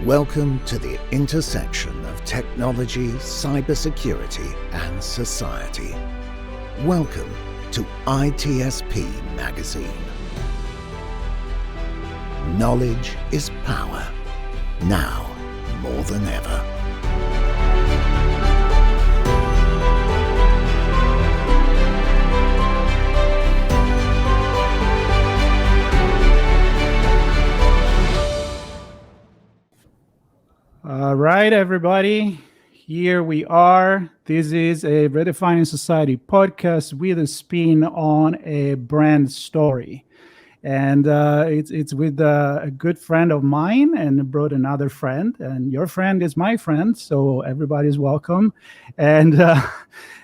Welcome to the intersection of technology, cybersecurity, and society. Welcome to ITSP Magazine. Knowledge is power, now more than ever. All right, everybody. Here we are. This is a Redefining Society podcast with a spin on a brand story. And it's with a good friend of mine, and brought another friend. And your friend is my friend, so everybody's welcome. And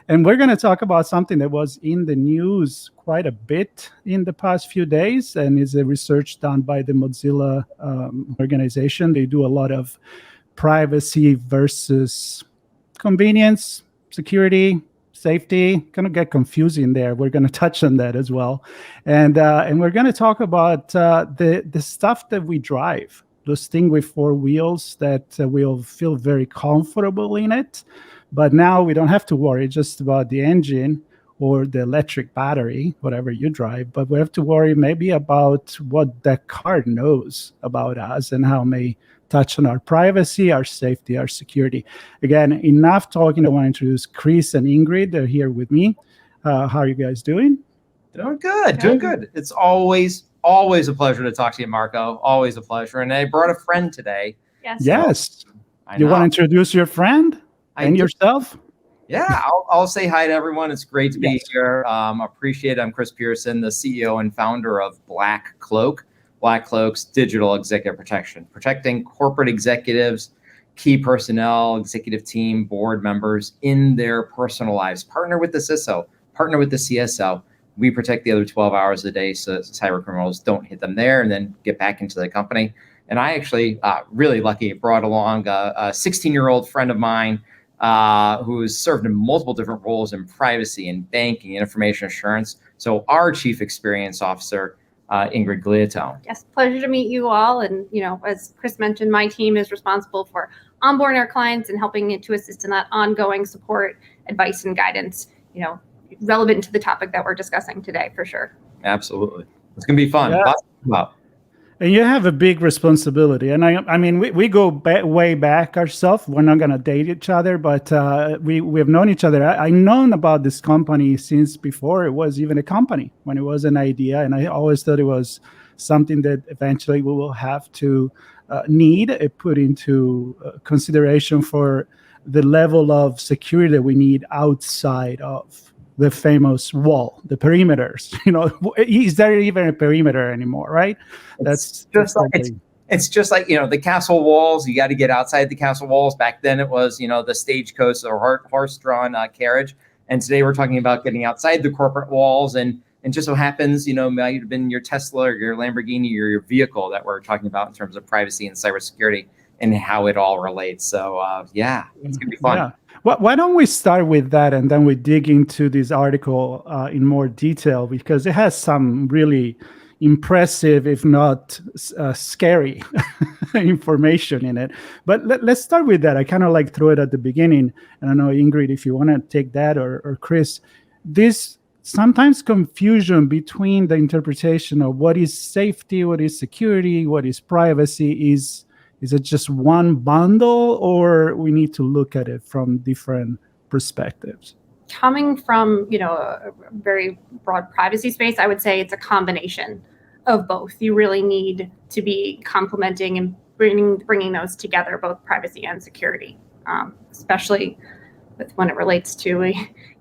we're going to talk about something that was in the news quite a bit in the past few days, and is a research done by the Mozilla organization. They do a lot of privacy versus convenience, security, safety. Kind of get confusing there. We're going to touch on that as well, and we're going to talk about the stuff that we drive, those things with four wheels that we'll feel very comfortable in it, but now we don't have to worry just about the engine or the electric battery, whatever you drive, but we have to worry maybe about what that car knows about us and how it may touch on our privacy, our safety, our security. Again, enough talking. I want to introduce Chris and Ingrid. They're here with me. How are you guys doing? Doing good. It's always a pleasure to talk to you, Marco. Always a pleasure. And I brought a friend today. Yes. You want to introduce your friend and yourself? Yeah, I'll say hi to everyone. It's great to be here. Appreciate it. I'm Chris Pierson, the CEO and founder of BlackCloak. BlackCloak's digital executive protection, protecting corporate executives, key personnel, executive team, board members in their personal lives. Partner with the CISO, partner with the CSO. We protect the other 12 hours a day so cyber criminals don't hit them there and then get back into the company. And I actually, really lucky, brought along a 16-year-old friend of mine who's served in multiple different roles in privacy and banking and information assurance. So our chief experience officer, Ingrid Gliottone. Yes, pleasure to meet you all. And, as Chris mentioned, my team is responsible for onboarding our clients and helping to assist in that ongoing support, advice, and guidance, relevant to the topic that we're discussing today, for sure. Absolutely. It's going to be fun. Yeah. Lots to talk about. And you have a big responsibility. And I mean, we go way back ourselves. We're not going to date each other, but we have known each other. I've known about this company since before it was even a company, when it was an idea. And I always thought it was something that eventually we will have to put into consideration for the level of security that we need outside of the famous wall, the perimeters. Is there even a perimeter anymore, right? It's just like the castle walls. You got to get outside the castle walls. Back then it was the stagecoach or horse-drawn carriage, and today we're talking about getting outside the corporate walls. And just so happens, might have been your Tesla or your Lamborghini or your vehicle that we're talking about in terms of privacy and cybersecurity and how it all relates. So it's gonna be fun. Yeah. Why don't we start with that, and then we dig into this article in more detail, because it has some really impressive, if not scary, information in it. But let's start with that. I kind of throw it at the beginning, and I know, Ingrid, if you want to take that, or Chris, this sometimes confusion between the interpretation of what is safety, what is security, what is privacy. Is it just one bundle, or we need to look at it from different perspectives? Coming from, a very broad privacy space, I would say it's a combination of both. You really need to be complementing and bringing those together, both privacy and security, especially when it relates to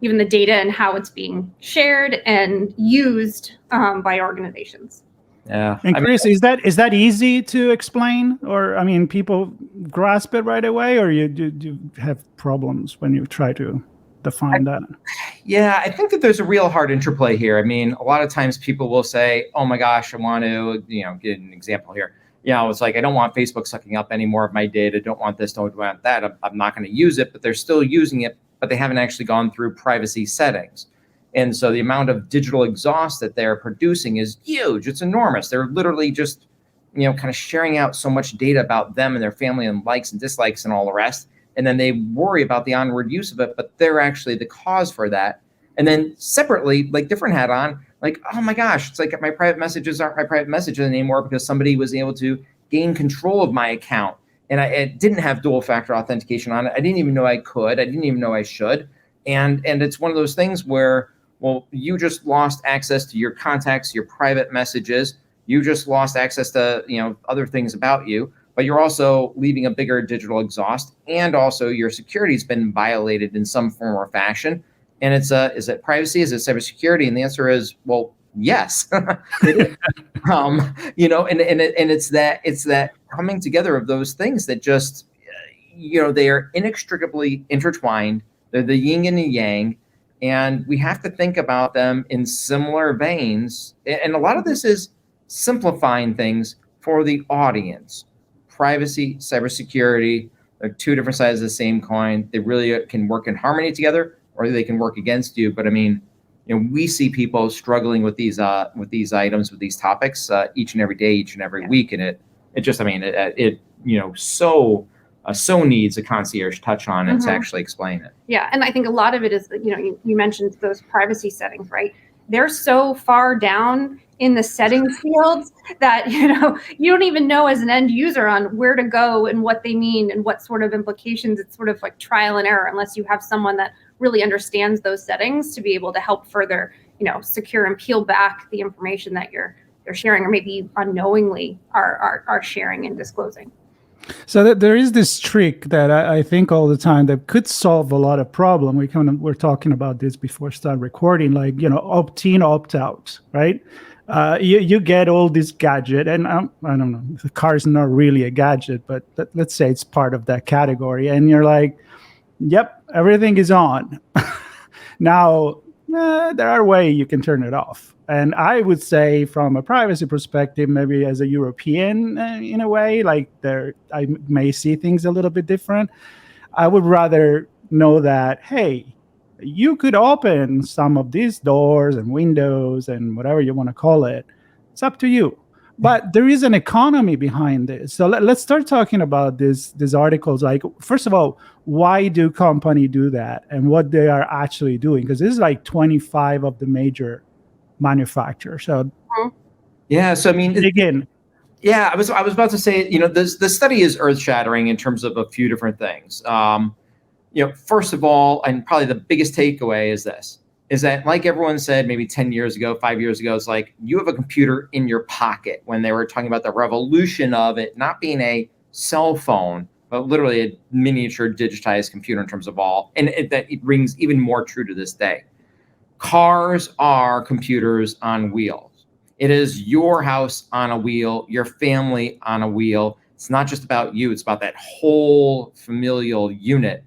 even the data and how it's being shared and used by organizations. Yeah. And Chris, is that easy to explain, or people grasp it right away, or do you have problems when you try to define that? Yeah, I think that there's a real hard interplay here. A lot of times people will say, "Oh my gosh, I want to," get an example here. It's like, I don't want Facebook sucking up any more of my data. Don't want this. Don't want that. I'm not going to use it, but they're still using it, but they haven't actually gone through privacy settings. And so the amount of digital exhaust that they're producing is huge. It's enormous. They're literally just kind of sharing out so much data about them and their family and likes and dislikes and all the rest. And then they worry about the onward use of it, but they're actually the cause for that. And then separately, like different hat on, like, oh my gosh, it's like my private messages aren't my private messages anymore because somebody was able to gain control of my account. And it didn't have dual factor authentication on it. I didn't even know I could. I didn't even know I should. And it's one of those things where, well, you just lost access to your contacts, your private messages. You just lost access to, other things about you, but you're also leaving a bigger digital exhaust. And also your security's been violated in some form or fashion. And is it privacy? Is it cybersecurity? And the answer is, well, yes. It is. And it's that coming together of those things that just, they are inextricably intertwined. They're the yin and the yang, and we have to think about them in similar veins. And a lot of this is simplifying things for the audience. Privacy, cybersecurity, they're two different sides of the same coin. They really can work in harmony together, or they can work against you. But I mean, we see people struggling with these items, with these topics each and every day, each and every week, and it so needs a concierge touch on it to actually explain it. Yeah, and I think a lot of it is, you mentioned those privacy settings, right? They're so far down in the settings fields that, you don't even know as an end user on where to go and what they mean and what sort of implications. It's sort of like trial and error unless you have someone that really understands those settings to be able to help further, secure and peel back the information that you're sharing, or maybe unknowingly are sharing and disclosing. So there is this trick that I think all the time that could solve a lot of problem. We're talking about this before we start recording, like, opt-in, opt-out, right? You get all this gadget, and I don't know, the car is not really a gadget, but let's say it's part of that category. And you're like, yep, everything is on. Now, there are ways you can turn it off. And I would say from a privacy perspective, maybe as a European, in a way, like I may see things a little bit different. I would rather know that, hey, you could open some of these doors and windows and whatever you want to call it. It's up to you. But there is an economy behind this. So let's start talking about these articles. Like, first of all, why do companies do that and what they are actually doing? Because this is like 25 of the major manufacturers. So yeah, so I mean, again, yeah, I was about to say, the study is earth-shattering in terms of a few different things. First of all, and probably the biggest takeaway is that, like everyone said, maybe 10 years ago, 5 years ago, it's like you have a computer in your pocket, when they were talking about the revolution of it not being a cell phone, but literally a miniature digitized computer in terms of all. And it rings even more true to this day. Cars are computers on wheels. It is your house on a wheel, your family on a wheel. It's not just about you. It's about that whole familial unit.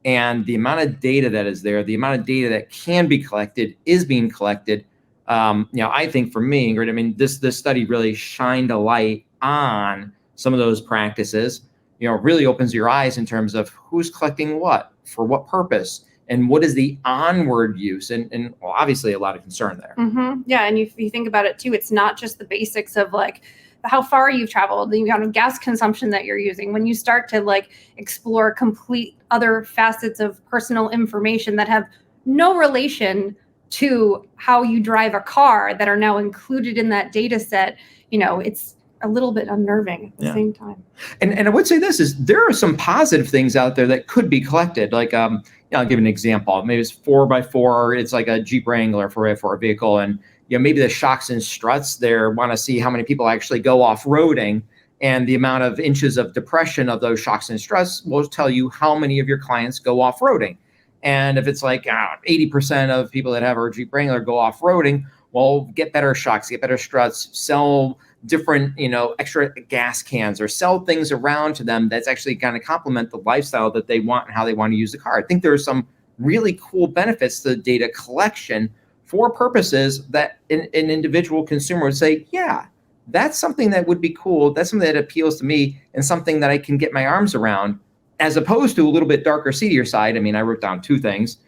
And the amount of data that is there, the amount of data that can be collected is being collected. I think for me, Ingrid, I mean, this study really shined a light on some of those practices. Really opens your eyes in terms of who's collecting what, for what purpose, and what is the onward use, and well, obviously a lot of concern there. Mm-hmm. Yeah, and if you think about it too, it's not just the basics of like how far you've traveled, the amount of gas consumption that you're using. When you start to like explore complete other facets of personal information that have no relation to how you drive a car that are now included in that data set, it's a little bit unnerving at the same time. And I would say this is, there are some positive things out there that could be collected. Like, I'll give an example. Maybe it's 4x4. It's like a Jeep Wrangler for a vehicle. And, maybe the shocks and struts there want to see how many people actually go off-roading, and the amount of inches of depression of those shocks and struts will tell you how many of your clients go off-roading. And if it's like 80% of people that have a Jeep Wrangler go off-roading, well, get better shocks, get better struts, sell different, extra gas cans, or sell things around to them that's actually going to complement the lifestyle that they want and how they want to use the car. I think there are some really cool benefits to data collection for purposes that an individual consumer would say, yeah, that's something that would be cool. That's something that appeals to me and something that I can get my arms around, as opposed to a little bit darker, seedier side. I mean, I wrote down two things.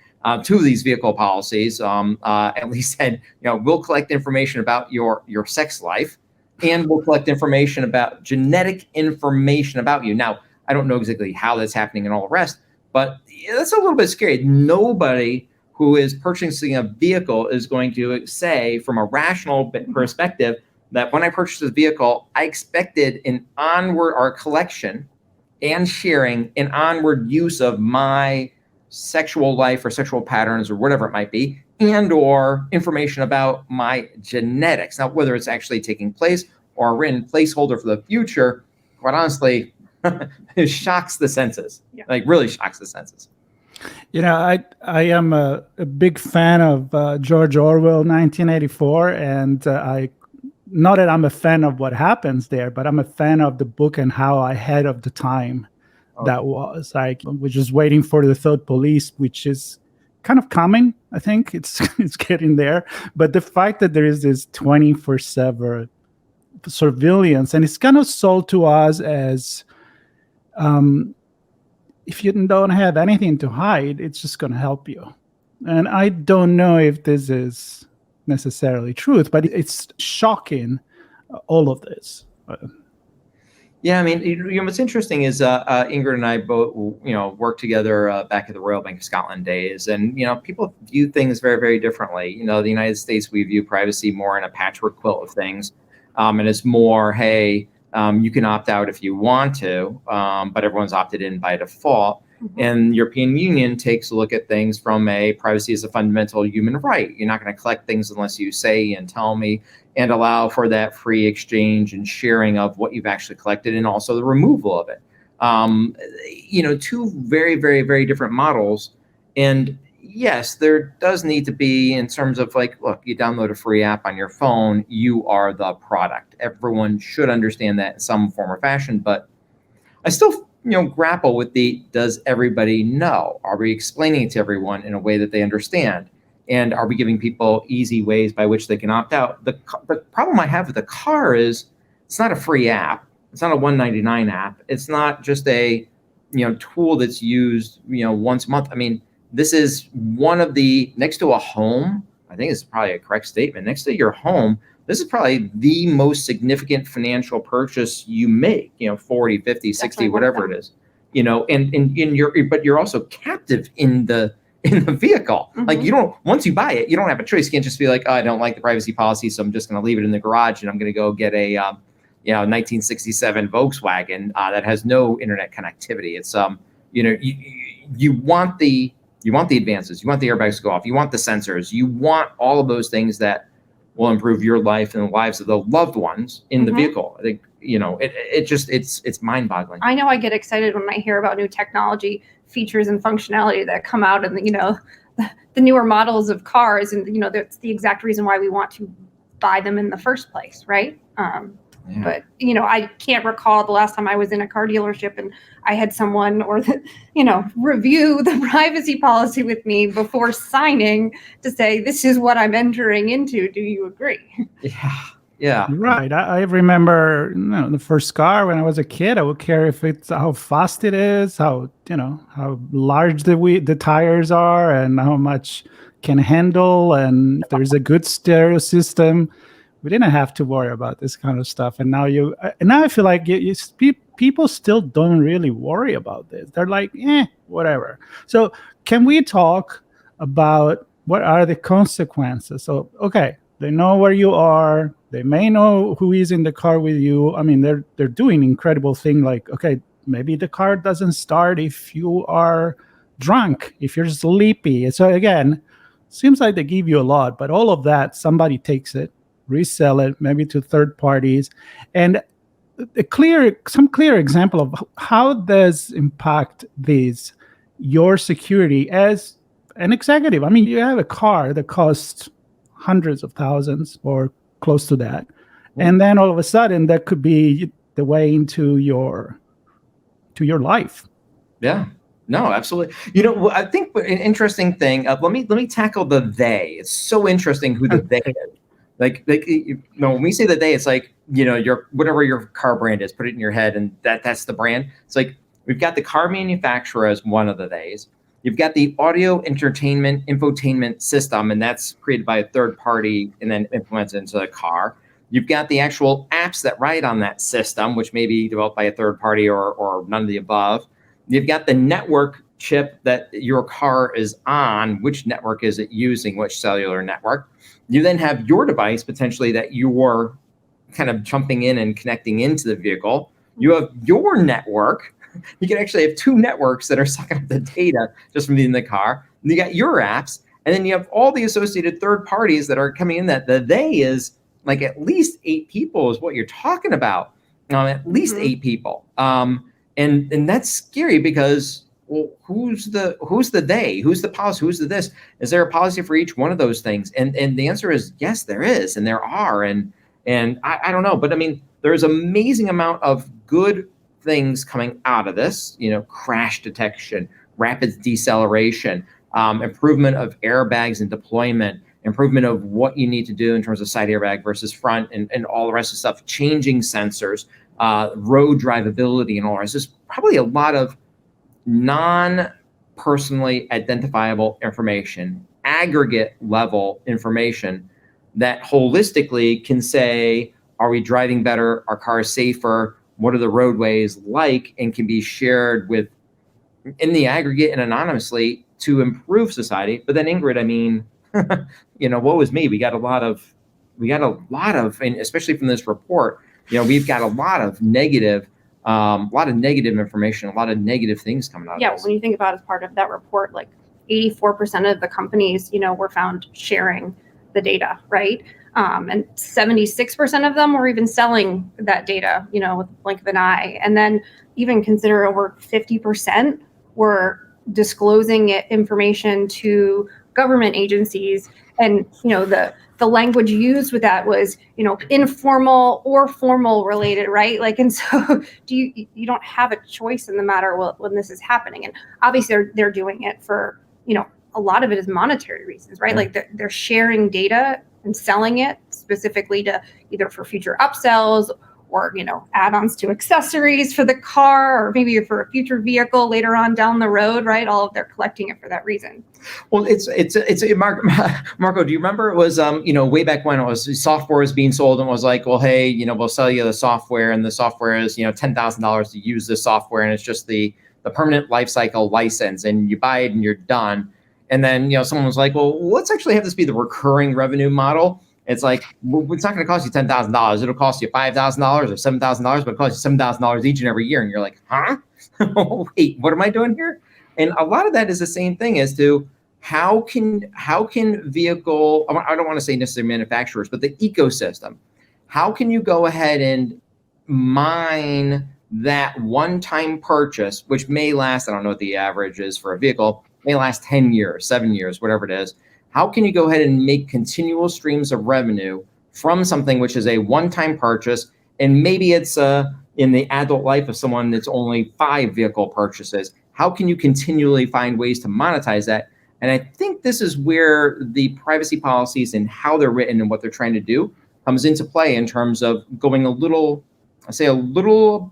Two of these vehicle policies at least said, we'll collect information about your sex life. and will collect genetic information about you. Now, I don't know exactly how that's happening and all the rest, but that's a little bit scary. Nobody who is purchasing a vehicle is going to say, from a rational perspective, that when I purchased this vehicle, I expected an onward or collection and sharing an onward use of my sexual life or sexual patterns or whatever it might be, and or information about my genetics. Now, whether it's actually taking place or a written placeholder for the future, quite honestly, it shocks the senses. Yeah. Like really shocks the senses. I am a big fan of George Orwell, 1984, and not that I'm a fan of what happens there, but I'm a fan of the book and how ahead of the time that was. Like, we're just waiting for the third police, which is kind of coming. I think it's getting there. But the fact that there is this 24/7 surveillance, and it's kind of sold to us as, if you don't have anything to hide, it's just going to help you. And I don't know if this is necessarily truth, but it's shocking, all of this. Yeah, I mean, what's interesting is Ingrid and I both, worked together back at the Royal Bank of Scotland days, and people view things very, very differently. The United States, we view privacy more in a patchwork quilt of things, and it's more, hey, you can opt out if you want to, but everyone's opted in by default. Mm-hmm. And the European Union takes a look at things from a privacy as a fundamental human right. You're not going to collect things unless you say and tell me, and allow for that free exchange and sharing of what you've actually collected, and also the removal of it. Two very, very, very different models. And yes, there does need to be, in terms of like, look, you download a free app on your phone, you are the product. Everyone should understand that in some form or fashion, but I still grapple with does everybody know? Are we explaining it to everyone in a way that they understand? And are we giving people easy ways by which they can opt out? The problem I have with the car is it's not a free app. It's not a $1.99 app. It's not just a tool that's used once a month. I mean, this is one of the, next to a home, I think it's probably a correct statement, next to your home, this is probably the most significant financial purchase you make, 40, 50, 60, definitely whatever it is, but you're also captive in the vehicle. Mm-hmm. Like once you buy it, you don't have a choice. You can't just be like, oh, I don't like the privacy policy, so I'm just going to leave it in the garage and I'm going to go get a, 1967 Volkswagen that has no internet connectivity. It's, you want the advances, you want the airbags to go off, you want the sensors, you want all of those things that will improve your life and the lives of the loved ones in the vehicle. I think, it's mind-boggling. I know I get excited when I hear about new technology features and functionality that come out in the newer models of cars, and that's the exact reason why we want to buy them in the first place, right? Yeah. But I can't recall the last time I was in a car dealership and I had someone review the privacy policy with me before signing to say, this is what I'm entering into. Do you agree? Yeah. Right. I remember the first car when I was a kid. I would care if it's how fast it is, how large the tires are, and how much can handle, and if there's a good stereo system. We didn't have to worry about this kind of stuff, and now I feel like people still don't really worry about this. They're like, whatever. So can we talk about what are the consequences? So, okay, they know where you are. They may know who is in the car with you. I mean, they're doing incredible thing. Like, okay, maybe the car doesn't start if you are drunk, if you're sleepy. So again, seems like they give you a lot, but all of that, somebody takes it, resell it, maybe to third parties. And some clear example of how does impact your security as an executive. I mean, you have a car that costs hundreds of thousands or close to that. And then all of a sudden that could be the way into your life. Yeah. No, absolutely. I think an interesting thing, let me tackle the they. It's so interesting who the they is. Like when we say the they, it's like, your whatever your car brand is, put it in your head, and that's the brand. It's like we've got the car manufacturer as one of the theys. You've got the audio entertainment infotainment system, and that's created by a third party and then implemented into the car. You've got the actual apps that ride on that system, which may be developed by a third party or none of the above. You've got the network chip that your car is on, which network is it using, which cellular network. You then have your device potentially that you're kind of jumping in and connecting into the vehicle. You have your network. You can actually have two networks that are sucking up the data just from being in the car. And you got your apps, and then you have all the associated third parties that are coming in. That the they is like at least 8 people is what you're talking about. At least 8 people. And that's scary because, well, who's the they? Who's the policy? Who's the this? Is there a policy for each one of those things? And the answer is yes, there is, and there are. And I don't know, but I mean, there's amazing amount of good things coming out of this. Crash detection, rapid deceleration, improvement of airbags and deployment, improvement of what you need to do in terms of side airbag versus front, and all the rest of the stuff, changing sensors, road drivability, and all the rest. There's probably a lot of non-personally identifiable information, aggregate level information that holistically can say, are we driving better? Are cars safer? What are the roadways like? And can be shared with, in the aggregate and anonymously, to improve society. But then, Ingrid, I mean, woe is me. We got a lot of, and especially from this report, we've got a lot of negative information, a lot of negative things coming out of this. Yeah, when you think about as part of that report, like 84% of the companies, were found sharing the data, right? And 76% of them were even selling that data, with the blink of an eye. And then even consider over 50% were disclosing information to government agencies. And, the language used with that was, informal or formal related, right? Like, and so you don't have a choice in the matter when this is happening. And obviously they're doing it for, a lot of it is monetary reasons, right? Like they're sharing data and selling it specifically to either for future upsells or, add-ons to accessories for the car, or maybe for a future vehicle later on down the road, right? They're collecting it for that reason. Well, it's Marco, do you remember it was, way back when it was software was being sold and was like, well, hey, we'll sell you the software, and the software is, $10,000 to use the software. And it's just the permanent lifecycle license, and you buy it and you're done. And then, someone was like, well, let's actually have this be the recurring revenue model. It's like, well, it's not going to cost you $10,000. It'll cost you $5,000 or $7,000, but it costs you $7,000 each and every year. And you're like, huh? Wait, what am I doing here? And a lot of that is the same thing as to how can vehicle, I don't want to say necessarily manufacturers, but the ecosystem, how can you go ahead and mine that one-time purchase, which may last, I don't know what the average is for a vehicle, may last 10 years, 7 years, whatever it is. How can you go ahead and make continual streams of revenue from something which is a one-time purchase, and maybe it's in the adult life of someone that's only 5 vehicle purchases? How can you continually find ways to monetize that? And I think this is where the privacy policies and how they're written and what they're trying to do comes into play in terms of going a little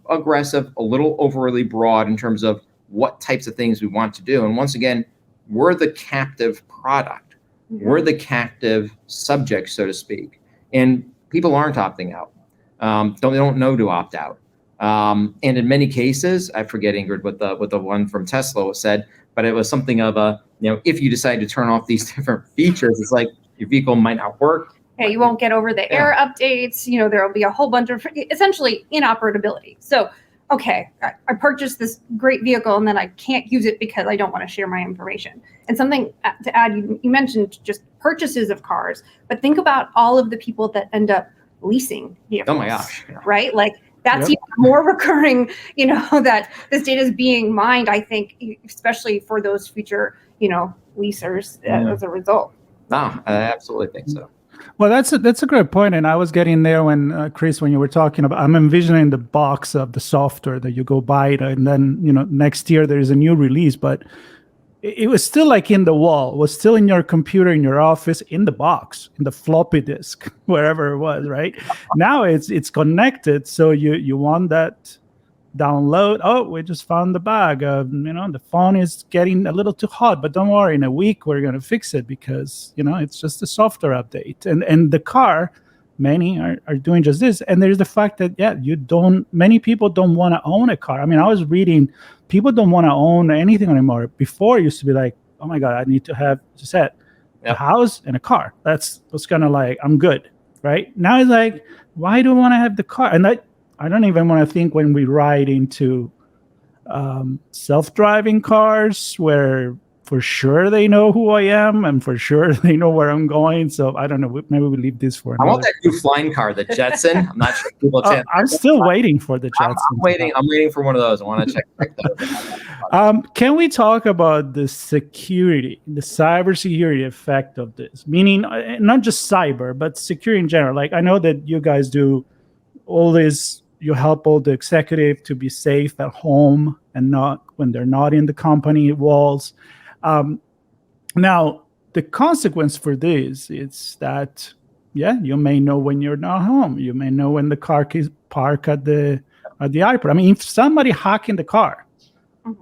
aggressive, a little overly broad in terms of what types of things we want to do. And once again, we're the captive product. We're the captive subject, so to speak. And people aren't opting out. They don't know to opt out. And in many cases, I forget, Ingrid, what the one from Tesla said, but it was something of a, if you decide to turn off these different features, it's like your vehicle might not work. Yeah, you won't get over the air updates. There will be a whole bunch of essentially inoperability. So, okay, I purchased this great vehicle and then I can't use it because I don't want to share my information. And something to add, you mentioned just purchases of cars, but think about all of the people that end up leasing vehicles. Oh my gosh. Yeah. Right? Like that's even more recurring, that this data is being mined, I think, especially for those future, leasers as a result. No, I absolutely think so. Well, that's a great point, and I was getting there when Chris, when you were talking about, I'm envisioning the box of the software that you go buy it, and then next year there is a new release, but it was still like in the wall, it was still in your computer, in your office, in the box, in the floppy disk, wherever it was, right? Now it's connected, so you want that download. Oh, we just found the bag. The phone is getting a little too hot, but don't worry, in a week we're going to fix it because it's just a software update. And the car many are doing just this. And there's the fact that, many people don't want to own a car. I mean, I was reading, people don't want to own anything anymore. Before it used to be like, oh my God, I need to have, as you said, a house and a car. That's kind of like, I'm good, right? Now it's like, why do I want to have the car? And I don't even want to think when we ride into self-driving cars where for sure they know who I am and for sure they know where I'm going. So I don't know. Maybe we leave this for another. I want that new flying car, the Jetson. I'm not sure people. I'm still waiting for the Jetson. I'm waiting for one of those. I want to check those. Can we talk about the security, the cybersecurity effect of this? Meaning not just cyber, but security in general. Like I know that you guys do all this. You help all the executive to be safe at home and not when they're not in the company walls. Now, the consequence for this is that, you may know when you're not home. You may know when the car is parked at the airport. I mean, if somebody hacking the car,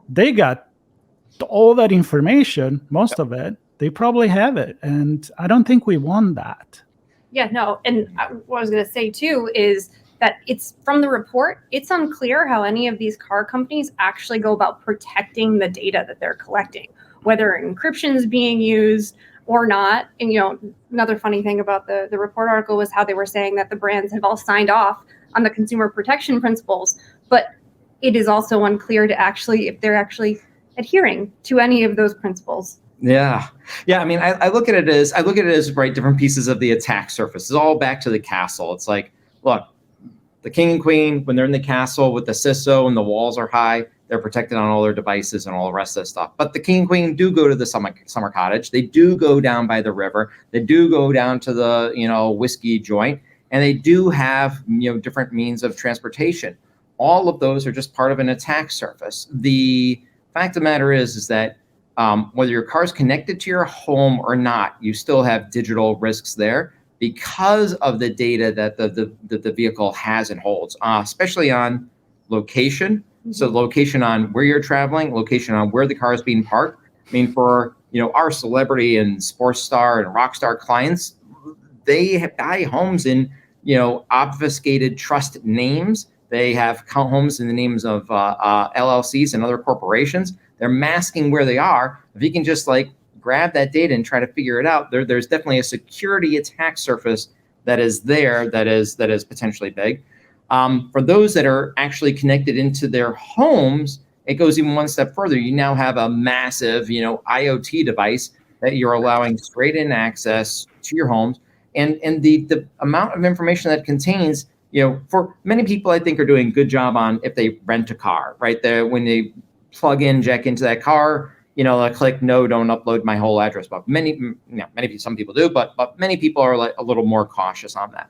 they got all that information, most of it. They probably have it, and I don't think we want that. Yeah, no. And what I was going to say too is that it's from the report, it's unclear how any of these car companies actually go about protecting the data that they're collecting, whether encryption is being used or not. And, another funny thing about the report article was how they were saying that the brands have all signed off on the consumer protection principles, but it is also unclear if they're actually adhering to any of those principles. Yeah. I mean, I look at it as right, different pieces of the attack surface. It's all back to the castle. It's like, look, the king and queen, when they're in the castle with the CISO and the walls are high, they're protected on all their devices and all the rest of that stuff. But the king and queen do go to the summer cottage. They do go down by the river. They do go down to the, whiskey joint, and they do have, different means of transportation. All of those are just part of an attack surface. The fact of the matter is that whether your car is connected to your home or not, you still have digital risks there, because of the data that the vehicle has and holds, especially on location. So location on where you're traveling, location on where the car is being parked. I mean, for our celebrity and sports star and rock star clients, they buy homes in obfuscated trust names. They have homes in the names of LLCs and other corporations. They're masking where they are. If you can just grab that data and try to figure it out, there's definitely a security attack surface that is there that is potentially big. For those that are actually connected into their homes, it goes even one step further. You now have a massive, IoT device that you're allowing straight in access to your homes, and the amount of information that it contains. For many people, I think are doing a good job on if they rent a car, right? When they plug in, jack into that car, they'll click no, don't upload my whole address book. Some people do, but many people are a little more cautious on that.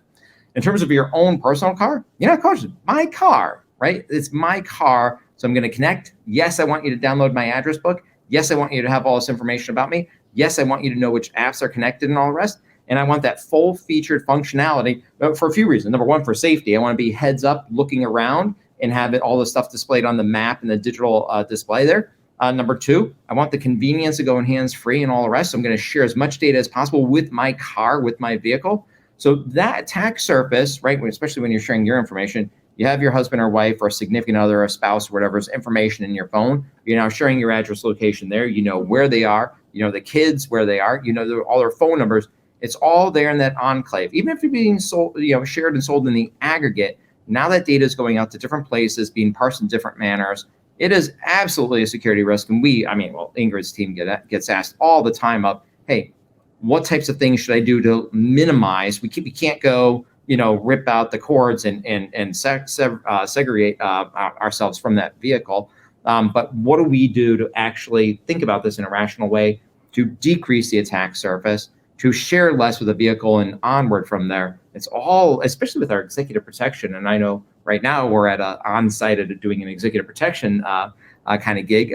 In terms of your own personal car, you're not cautious. My car, right? It's my car, so I'm going to connect. Yes, I want you to download my address book. Yes, I want you to have all this information about me. Yes, I want you to know which apps are connected and all the rest. And I want that full featured functionality for a few reasons. Number one, for safety. I want to be heads up looking around and have all the stuff displayed on the map and the digital display there. Number two, I want the convenience of going hands-free and all the rest. So I'm going to share as much data as possible with my car, with my vehicle. So that attack surface, right, especially when you're sharing your information, you have your husband or wife or a significant other, a spouse, or whatever's information in your phone. You're now sharing your address location there. You know where they are. You know the kids, where they are. You know all their phone numbers. It's all there in that enclave. Even if you're being sold, shared and sold in the aggregate, now that data is going out to different places, being parsed in different manners. It is absolutely a security risk. And Ingrid's team gets asked all the time of, hey, what types of things should I do to minimize? We can't go, rip out the cords and segregate ourselves from that vehicle. But what do we do to actually think about this in a rational way to decrease the attack surface, to share less with the vehicle and onward from there? It's all, especially with our executive protection. And I know right now we're at on-site at doing an executive protection kind of gig.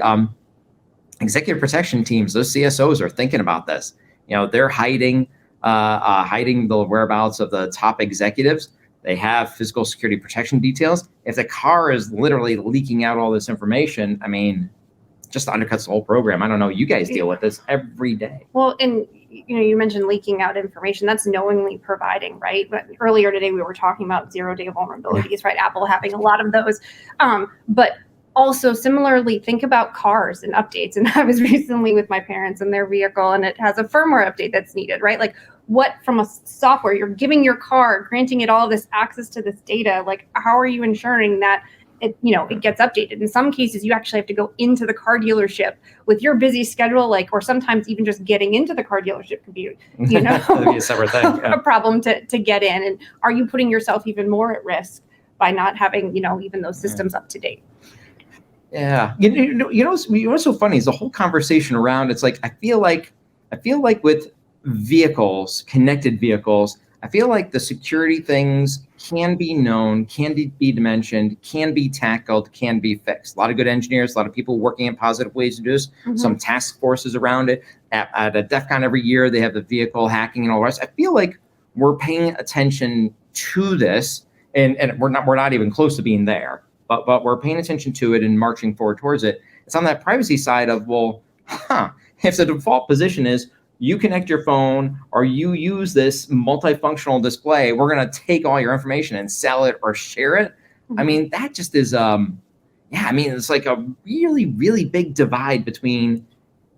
Executive protection teams, those CSOs are thinking about this. They're hiding the whereabouts of the top executives. They have physical security protection details. If the car is literally leaking out all this information, just undercuts the whole program. I don't know. You guys deal with this every day. Well, and you mentioned leaking out information. That's knowingly providing, right? But earlier today we were talking about 0-day vulnerabilities, right? Apple having a lot of those, but also similarly, think about cars and updates. And I was recently with my parents in their vehicle, and it has a firmware update that's needed, right? Like, what from a software, you're giving your car, granting it all this access to this data, like how are you ensuring that it gets updated? In some cases, you actually have to go into the car dealership with your busy schedule, like, or sometimes even just getting into the car dealership could be, That'd be a separate thing. Yeah. a problem to get in. And are you putting yourself even more at risk by not having, even those systems up to date? Yeah. What's so funny is the whole conversation around, it's like, I feel like with vehicles, connected vehicles, I feel like the security things can be known, can be dimensioned, can be tackled, can be fixed. A lot of good engineers, a lot of people working in positive ways to do this, some task forces around it. At a DEF CON every year, they have the vehicle hacking and all the rest. I feel like we're paying attention to this, and we're not even close to being there. But we're paying attention to it and marching forward towards it. It's on that privacy side of, if the default position is you connect your phone or you use this multifunctional display, we're going to take all your information and sell it or share it. I mean, that just is, it's like a really, really big divide between,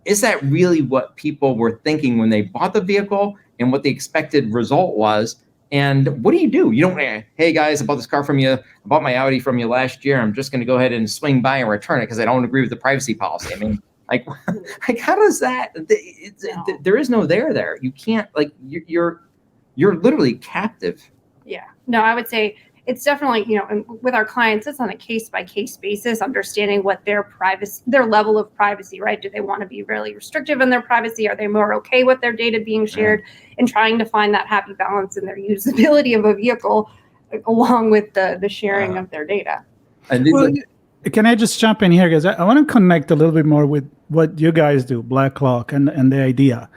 is that really what people were thinking when they bought the vehicle and what the expected result was? And what do? You don't, hey guys, I bought this car from you. I bought my Audi from you last year. I'm just going to go ahead and swing by and return it because I don't agree with the privacy policy. I mean, like how does that? There is no there. You can't, like, you're literally captive. Yeah. No, I would say it's definitely, and with our clients, it's on a case by case basis, understanding what their level of privacy, right? Do they want to be really restrictive in their privacy? Are they more okay with their data being shared? And trying to find that happy balance in their usability of a vehicle along with the sharing of their data. Well, can I just jump in here? Because I want to connect a little bit more with what you guys do, BlackCloak, and the idea.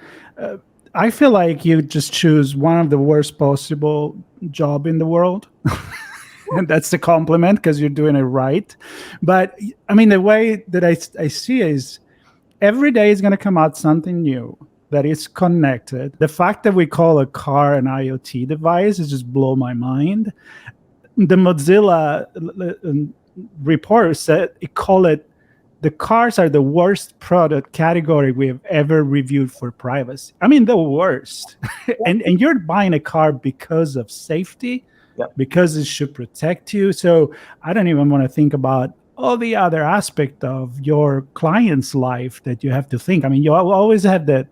I feel like you just choose one of the worst possible job in the world. And that's the compliment because you're doing it right. But I mean, the way that I see it is every day is going to come out something new that is connected. The fact that we call a car an IoT device is just blow my mind. The Mozilla report said the cars are the worst product category we have ever reviewed for privacy. I mean, the worst. and you're buying a car because of safety, because it should protect you. So I don't even want to think about all the other aspect of your client's life that you have to think. I mean, you always have the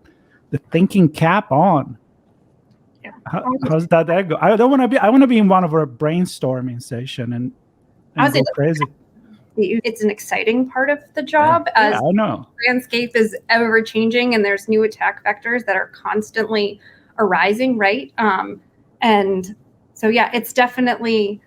thinking cap on. Yeah. How's that go? I want to be in one of our brainstorming session and go crazy. It's an exciting part of the job as I know. The landscape is ever changing and there's new attack vectors that are constantly arising, right? And so, it's definitely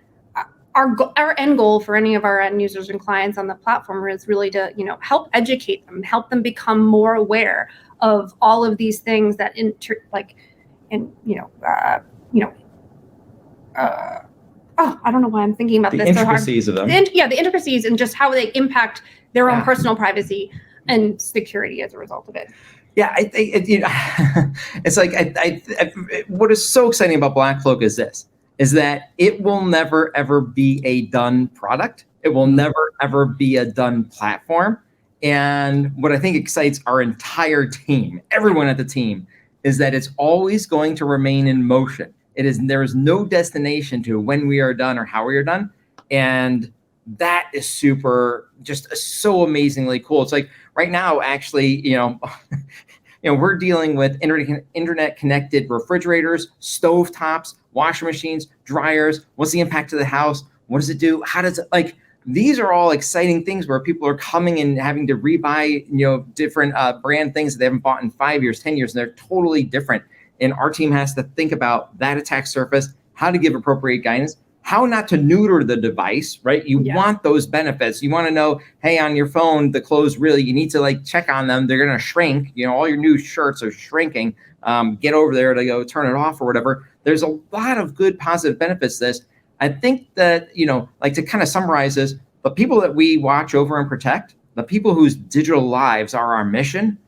our end goal for any of our end users and clients on the platform is really to, help educate them, help them become more aware of all of these things that I don't know why I'm thinking about this. The intricacies of them. The intricacies and just how they impact their own personal privacy and security as a result of it. Yeah, I think it's like what is so exciting about BlackCloak is that it will never ever be a done product. It will never ever be a done platform. And what I think excites our entire team, everyone at the team, is that it's always going to remain in motion. There is no destination to when we are done or how we are done. And that is just so amazingly cool. It's like right now, actually, we're dealing with internet connected refrigerators, stovetops, washing machines, dryers. What's the impact to the house? What does it do? How does it, these are all exciting things where people are coming and having to rebuy, different brand things that they haven't bought in 5 years, 10 years, and they're totally different. And our team has to think about that attack surface, how to give appropriate guidance, how not to neuter the device, right? You want those benefits. You want to know, hey, on your phone, the clothes really, you need to check on them. They're going to shrink. All your new shirts are shrinking. Get over there to go turn it off or whatever. There's a lot of good positive benefits to this. I think that, to kind of summarize this, the people that we watch over and protect, the people whose digital lives are our mission,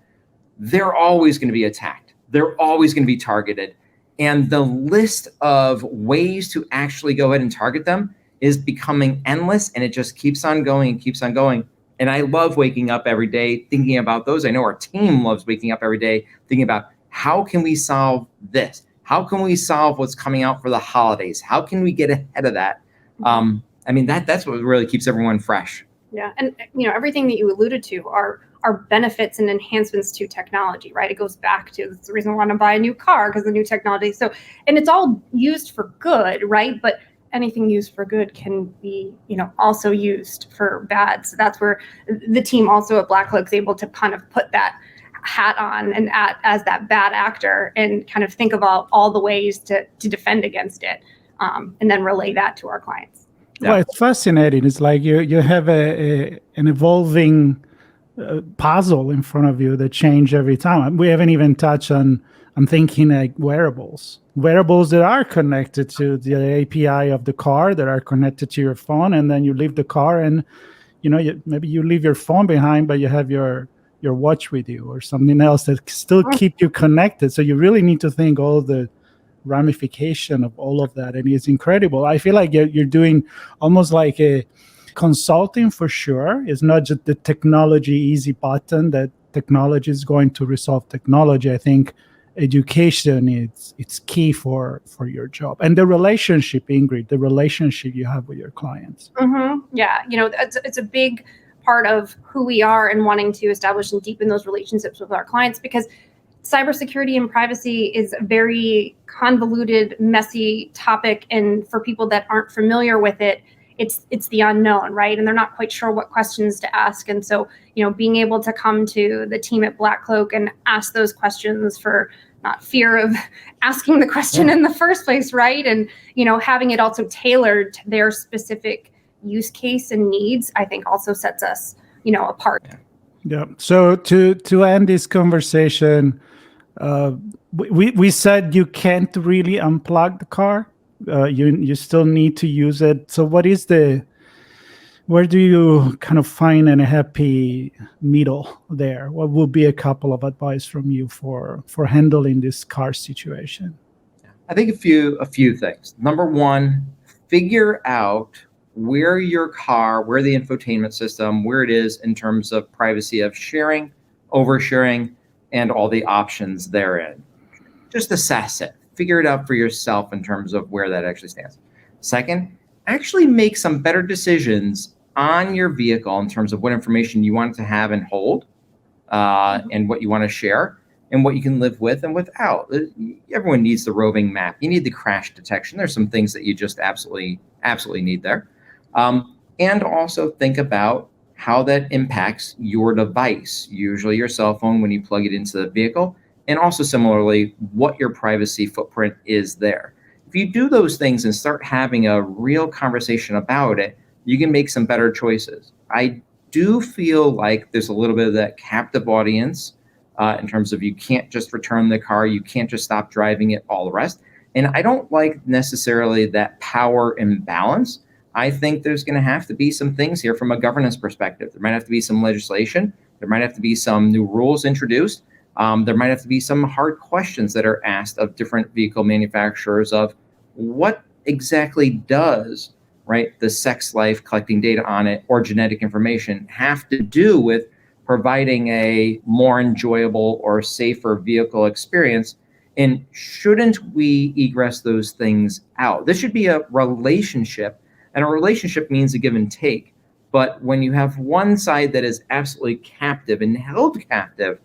they're always going to be attacked. they're always going to be targeted. And the list of ways to actually go ahead and target them is becoming endless, and it just keeps on going and keeps on going. And I love waking up every day thinking about those. I know our team loves waking up every day thinking about how can we solve this? How can we solve what's coming out for the holidays? How can we get ahead of that? That's what really keeps everyone fresh. Yeah, and everything that you alluded to are benefits and enhancements to technology, right? It goes back to the reason I want to buy a new car, because the new technology. So, and it's all used for good, right? But anything used for good can be, also used for bad. So that's where the team also at BlackCloak is able to kind of put that hat on and as that bad actor and kind of think about all the ways to defend against it, and then relay that to our clients. Yeah. Well, it's fascinating. It's like you have an evolving puzzle in front of you that change every time. We haven't even touched on, I'm thinking like wearables that are connected to the API of the car, that are connected to your phone, and then you leave the car and maybe you leave your phone behind, but you have your watch with you or something else that still keep you connected. So you really need to think all the ramification of all of that, and it's incredible. I feel like you're doing almost like a consulting for sure. It's not just the technology easy button that technology is going to resolve technology. I think education it's key for your job, and the relationship, Ingrid, the relationship you have with your clients. Yeah, it's a big part of who we are and wanting to establish and deepen those relationships with our clients, because cybersecurity and privacy is a very convoluted, messy topic, and for people that aren't familiar with it, it's the unknown, right? And they're not quite sure what questions to ask. And so, being able to come to the team at BlackCloak and ask those questions for not fear of asking the question in the first place, right? And, having it also tailored to their specific use case and needs, I think also sets us, apart. Yeah. So to end this conversation, we said you can't really unplug the car. You still need to use it. So where do you kind of find a happy middle there? What would be a couple of advice from you for handling this car situation? I think a few things. Number one, figure out where your car, where the infotainment system, where it is in terms of privacy of sharing, oversharing, and all the options therein. Just assess it. Figure it out for yourself in terms of where that actually stands. Second, actually make some better decisions on your vehicle in terms of what information you want it to have and hold, and what you want to share, and what you can live with and without. Everyone needs the roving map. You need the crash detection. There's some things that you just absolutely need there. And also think about how that impacts your device, usually your cell phone when you plug it into the vehicle, and also similarly, what your privacy footprint is there. If you do those things and start having a real conversation about it, you can make some better choices. I do feel like there's a little bit of that captive audience in terms of you can't just return the car, you can't just stop driving it, all the rest. And I don't like necessarily that power imbalance. I think there's going to have to be some things here from a governance perspective. There might have to be some legislation. There might have to be some new rules introduced. There might have to be some hard questions that are asked of different vehicle manufacturers of what exactly does, right, the sex life, collecting data on it, or genetic information have to do with providing a more enjoyable or safer vehicle experience. And shouldn't we egress those things out? This should be a relationship, and a relationship means a give and take. But when you have one side that is absolutely captive and held captive,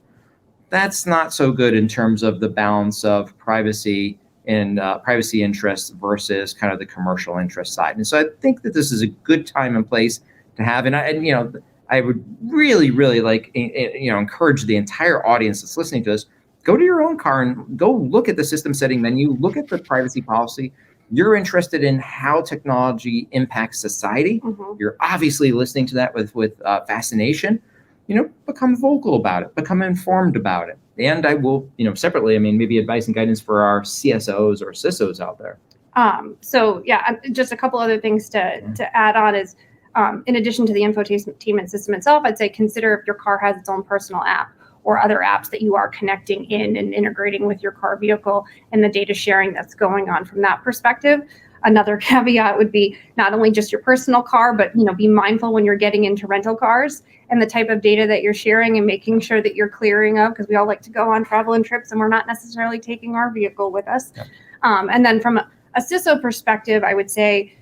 that's not so good in terms of the balance of privacy and privacy interests versus kind of the commercial interest side. And so I think that this is a good time and place to have. And I would really like encourage the entire audience that's listening to this, go to your own car and go look at the system setting menu, look at the privacy policy. You're interested in how technology impacts society. You're obviously listening to that with fascination. Become vocal about it, become informed about it. And I will, separately, maybe advice and guidance for our CSOs or CISOs out there. So yeah, just a couple other things to add on is, in addition to the infotainment system itself, I'd say consider if your car has its own personal app, or other apps that you are connecting in and integrating with your car vehicle, and the data sharing that's going on from that perspective. Another caveat would be not only just your personal car, but be mindful when you're getting into rental cars and the type of data that you're sharing, and making sure that you're clearing of, because we all like to go on travel and trips and we're not necessarily taking our vehicle with us. Yeah. And then from a CISO perspective, I would say,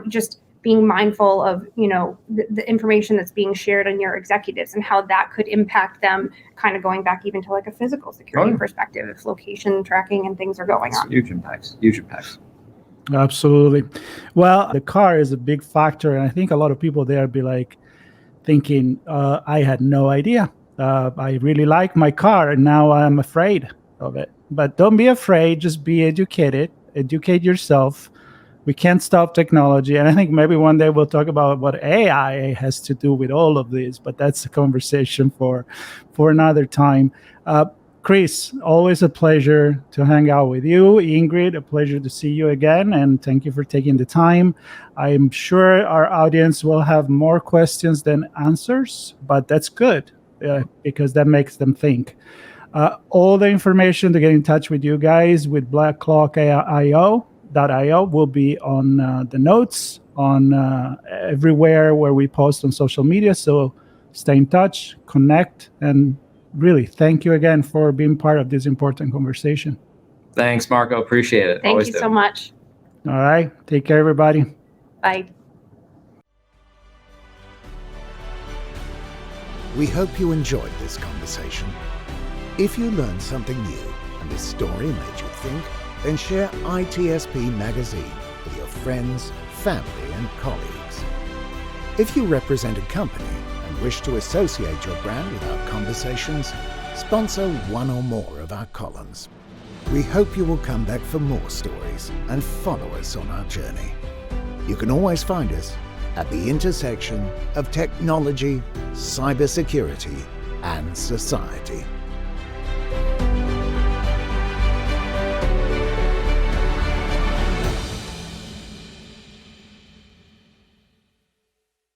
just being mindful of, the information that's being shared on your executives and how that could impact them, kind of going back even to like a physical security perspective, if location tracking and things are going on. Huge impacts. Absolutely. Well, the car is a big factor. And I think a lot of people there be like thinking, I had no idea. I really like my car and now I'm afraid of it. But don't be afraid. Just be educated. Educate yourself. We can't stop technology. And I think maybe one day we'll talk about what AI has to do with all of this, but that's a conversation for another time. Chris, always a pleasure to hang out with you. Ingrid, a pleasure to see you again. And thank you for taking the time. I'm sure our audience will have more questions than answers, but that's good because that makes them think. All the information to get in touch with you guys with BlackCloak.io will be on the notes on everywhere where we post on social media. So stay in touch, connect, and really thank you again for being part of this important conversation. Thanks, Marco. Appreciate it. Thank you so much. All right. Take care, everybody. Bye. We hope you enjoyed this conversation. If you learned something new and this story made you think, then share ITSP Magazine with your friends, family, and colleagues. If you represent a company and wish to associate your brand with our conversations, sponsor one or more of our columns. We hope you will come back for more stories and follow us on our journey. You can always find us at the intersection of technology, cybersecurity, and society.